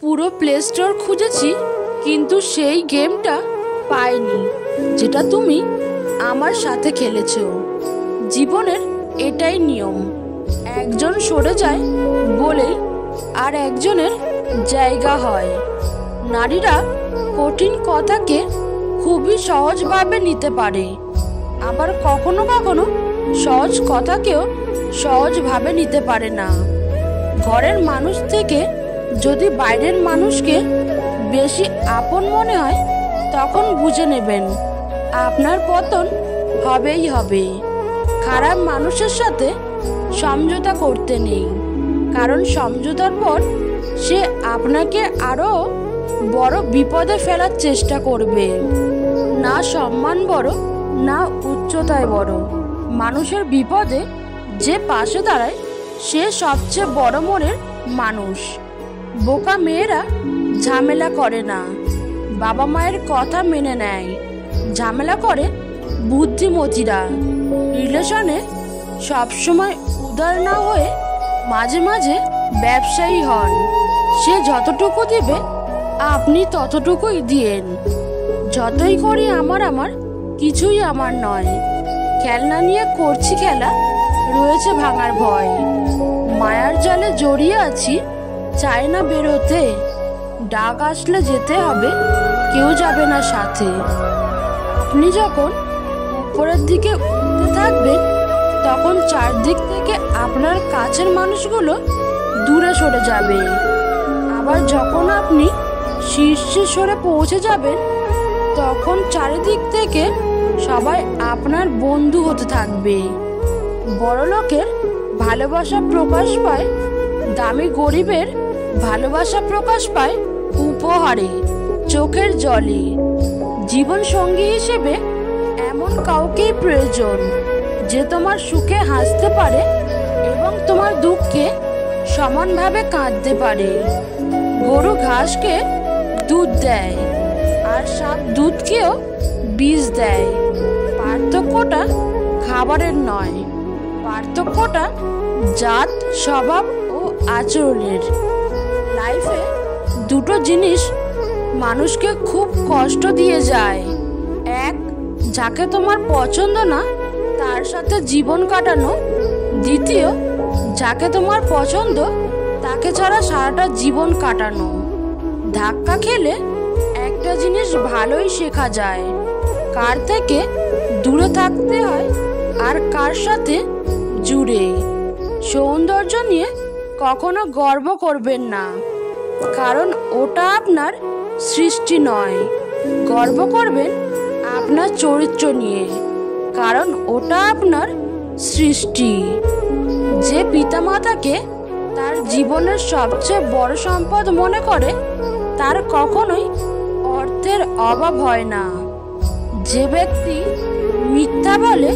পুরো play store খুঁজেছি, কিন্তু সেই গেমটা পাইনি যেটা তুমি আমার সাথে খেলেছো। জীবনের এটাই নিয়ম, একজন সরে যায় বলেই আর একজনের জায়গা হয়। নারীরা কঠিন কথাকে খুবই সহজভাবে নিতে পারে, আবার কখনো কখনো সহজ কথাকেও সহজভাবে নিতে পারে না। ঘরের মানুষ থেকে যদি বাইরের মানুষকে বেশি আপন মনে হয়, তখন বুঝে নেবেন আপনার পতন হবেই হবে। খারাপ মানুষের সাথে সমঝোতা করতে নেই, কারণ সমঝোতার পর সে আপনাকে আরো বড় বিপদে ফেলার চেষ্টা করবে। না সম্মান বড়, না উচ্চতায় বড়। মানুষের বিপদে যে পাশে দাঁড়ায় সে সবচেয়ে বড় মনের মানুষ। বোকা মেয়েরা ঝামেলা করে না, বাবা মায়ের কথা মেনে নেয়। ঝামেলা করে বুদ্ধিমতীরা। রিলেশনে সবসময় উদার না হয়ে মাঝে মাঝে ব্যবসায়ী হন। সে যতটুকু দিবে আপনি ততটুকুই দিয়েন। যতই করি আমার আমার, কিছুই আমার নয়। খেলনা নিয়ে করছি খেলা, রয়েছে ভাঙার ভয়। মায়ার জালে জড়িয়ে আছি, চাই না বেরোতে। ডাক আসলে যেতে হবে, কেউ যাবে না সাথে। আপনি যখন উপরের দিকে উঠতে থাকবেন, তখন চারদিক থেকে আপনার কাছের মানুষগুলো দূরে সরে যাবে। আবার যখন আপনি শীর্ষে সরে পৌঁছে যাবেন, তখন চারিদিক থেকে সবাই আপনার বন্ধু হতে থাকবে। বড় লোকের ভালোবাসা প্রকাশ পায়, দামি গরিবের ভালোবাসা প্রকাশ পায় উপহারে, চোখের জলে। জীবন সঙ্গী হিসেবে এমন কাউকেই প্রয়োজন যে তোমার সুখে হাসতে পারে এবং তোমার দুঃখে সমানভাবে কাঁদতে পারে। গরু ঘাসকে দুধ দেয়, আর সাপ দুধকেও বিষ দেয়। পার্থক্যটা খাবারের নয়, পার্থক্যটা জাত, স্বভাব ও আচরণের। লাইফে দুটো জিনিস মানুষকে খুব কষ্ট দিয়ে যায়। এক, যাকে তোমার পছন্দ না তার সাথে জীবন কাটানো। দ্বিতীয়, যাকে তোমার পছন্দ তাকে ছাড়া সারাটা জীবন কাটানো। ধাক্কা খেলে একটা জিনিস ভালোই শেখা যায়, কার থেকে দূরে থাকতে হয় আর কার সাথে জুড়ে। সৌন্দর্য নিয়ে কখনো গর্ব করবেন না, কারণ ওটা আপনার সৃষ্টি নয়। গর্ব করবেন আপনার চরিত্র নিয়ে, কারণ ওটা আপনার সৃষ্টি। যে পিতামাতাকে তার জীবনের সবচেয়ে বড় সম্পদ মনে করে, তার কখনোই অর্থের অভাব হয় না। যে ব্যক্তি মিথ্যা বলে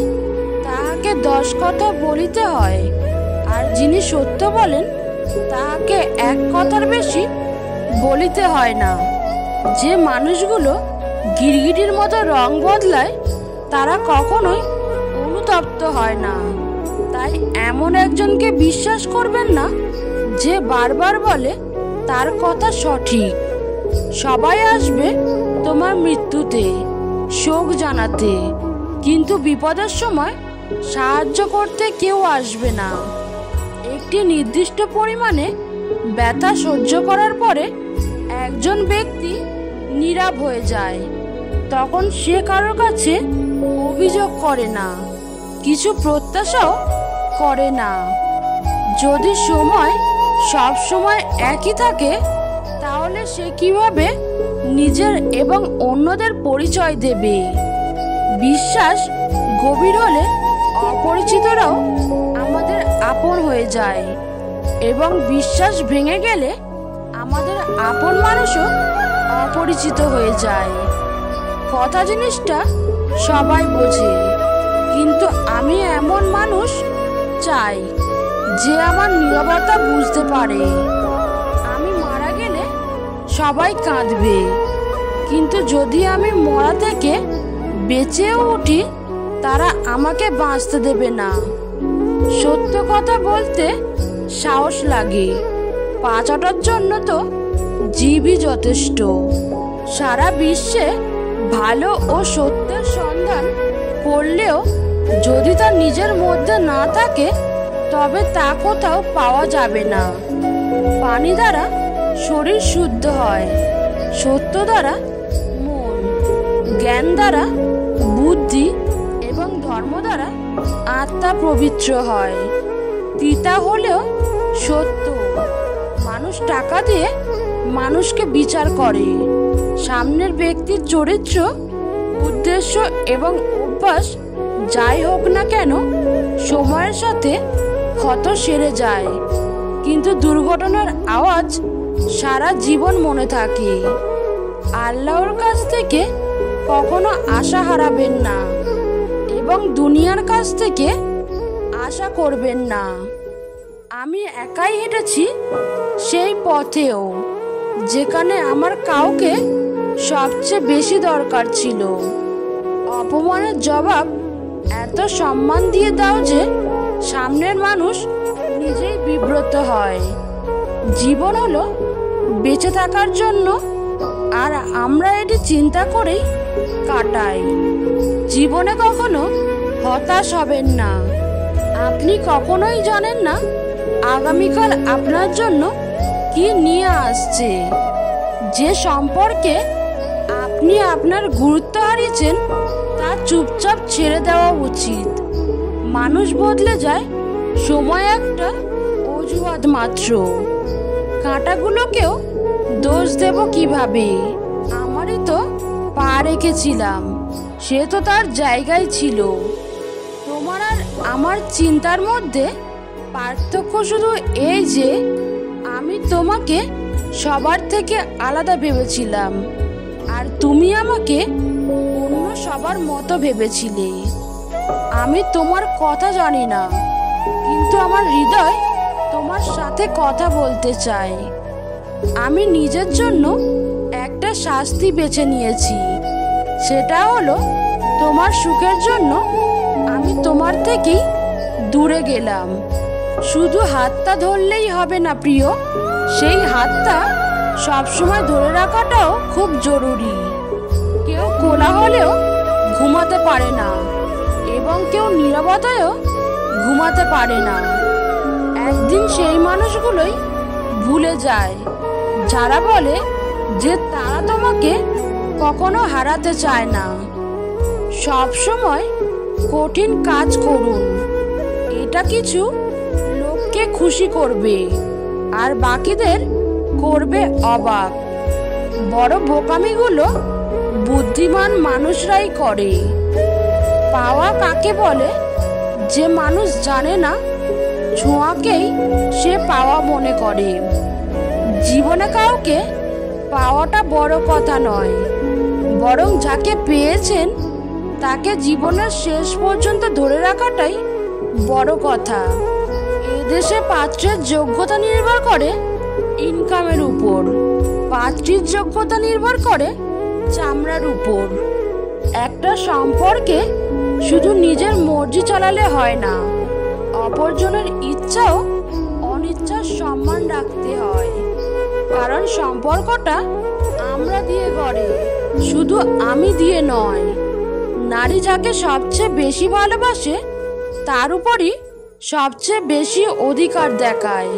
তাহাকে 10 কথা বলিতে হয়, আর যিনি সত্য বলেন তাহাকে 1 কথার বেশি বলিতে হয় না। যে মানুষগুলো গিরগিটির মতো রং বদলায়, তারা কখনোই অনুতপ্ত হয় না। তাই এমন একজনকে বিশ্বাস করবেন না যে বারবার বলে তার কথা সঠিক। সবাই আসবে তোমার মৃত্যুতে শোক জানাতে, কিন্তু বিপদের সময় সাহায্য করতে কেউ আসবে না। একটি নির্দিষ্ট পরিমাণে ব্যথা সহ্য করার পরে একজন ব্যক্তি নীরব হয়ে যায়, তখন সে কারোর কাছে অভিযোগ করে না, কিছু প্রত্যাশাও করে না। যদি সময় সব সময় একই থাকে, তাহলে সে কিভাবে নিজের এবং অন্যদের পরিচয় দেবে? বিশ্বাস গভীর হলে অপরিচিতরাও আমাদের আপন হয়ে যায়, এবং বিশ্বাস ভেঙে গেলে আমাদের আপন মানুষও অপরিচিত হয়ে যায়। কথা জিনিসটা সবাই বোঝে, কিন্তু আমি এমন মানুষ চাই যে আমার নীরবতা বুঝতে পারে। আমি মারা গেলে সবাই কাঁদবে, কিন্তু যদি আমি মরা থেকে বেঁচেও উঠি, তারা আমাকে বাঁচতে দেবে না। সত্য কথা বলতে সাহস লাগে, পা চাটার জন্য তো জীব গরিবই যথেষ্ট। সারা বিশ্বে ভালো ও সত্যের সন্ধান করলেও যদি তা নিজের মধ্যে না থাকে তবে তা কোথাও পাওয়া যাবে না। পানি দ্বারা শরীর শুদ্ধ হয়, সত্য দ্বারা মন, জ্ঞান দ্বারা বুদ্ধি এবং ধর্ম দ্বারা আত্মা পবিত্র হয়। তিতা হলেও সত্য। মানুষ টাকা দিয়ে মানুষকে বিচার করে। সামনের ব্যক্তির চরিত্র, উদ্দেশ্য এবং অভ্যাস যাই হোক না কেন সময়ের সাথে ক্ষত সেরে যায়, কিন্তু দুর্ঘটনার আওয়াজ সারা জীবন মনে থাকে। আল্লাহর কাছ থেকে কখনো আশা হারাবেন না এবং দুনিয়ার কাছ থেকে আশা করবেন না। আমি একাই হেঁটেছি সেই পথেও যেখানে আমার কাউকে সবচেয়ে বেশি দরকার ছিল। অপমানের জবাব এত সম্মান দিয়ে দাও যে সামনের মানুষ নিজেই বিব্রত হয়। জীবন হলো বেঁচে থাকার জন্য, আর আমরা এটি চিন্তা করেই কাটাই। জীবনে কখনো হতাশ হবেন না। আপনি কখনোই জানেন না আগামীকাল আপনার জন্য কি নিয়ে আসছে। যে সম্পর্কে আপনি আপনার গুরুত্ব হারিয়েছেন তা চুপচাপ ছেড়ে দেওয়া উচিত। মানুষ বদলে যায়, সময় একটা অজুহাত মাত্র। কাঁটাগুলোকেও দোষ দেব কিভাবে? আমারই তো পা রেখেছিলাম, সে তো তার জায়গায় ছিল। তোমার আর আমার চিন্তার মধ্যে পার্থক্য শুধু এই যে আমি তোমাকে সবার থেকে আলাদা ভেবেছিলাম আর তুমি আমাকে অন্য সবার মতো ভেবেছিলে। আমি তোমার কথা জানি না, কিন্তু আমার হৃদয় তোমার সাথে কথা বলতে চায়। আমি নিজের জন্য একটা শাস্তি বেছে নিয়েছি, সেটা হলো তোমার সুখের জন্য আমি তোমার থেকেই দূরে গেলাম। শুধু হাতটা ধরলেই হবে না প্রিয়, সেই হাতটা সবসময় ধরে রাখাটাও খুব জরুরি। কেউ কোলাহলেও ঘুমাতে পারে না এবং কেউ নীরবতায়ও ঘুমাতে পারে না। একদিন সেই মানুষগুলোই ভুলে যায় যারা বলে যে তারা তোমাকে কখনো হারাতে চায় না। সব সময় কঠিন কাজ করুন, এটা কিছু লোককে খুশি করবে আর বাকিদের করবে অবাক। বড় বোকামিগুলো বুদ্ধিমান মানুষরাই করে। পাওয়া কাকে বলে? যে মানুষ জানে না ছোঁয়াকেই সে পাওয়া মনে করে। জীবনে কাউকে পাওয়াটা বড় কথা নয়, বরং যাকে পেয়েছেন তাকে জীবনের শেষ পর্যন্ত ধরে রাখাটাই বড় কথা। এদেশে পাত্রের যোগ্যতা নির্ভর করে ইনকামের উপর, পাত্রীর যোগ্যতা নির্ভর করে চামড়ার উপর। একটা সম্পর্কে শুধু নিজের মর্জি চালালে হয় না, অপরজনের ইচ্ছা ও অনিচ্ছার সম্মান রাখতে হয়। কারণ সম্পর্কটা আমরা দিয়ে গড়ে, শুধু আমি দিয়ে নয়। নারী যাকে সবচেয়ে বেশি ভালোবাসে তার উপরই সবচেয়ে বেশি অধিকার দেখায়।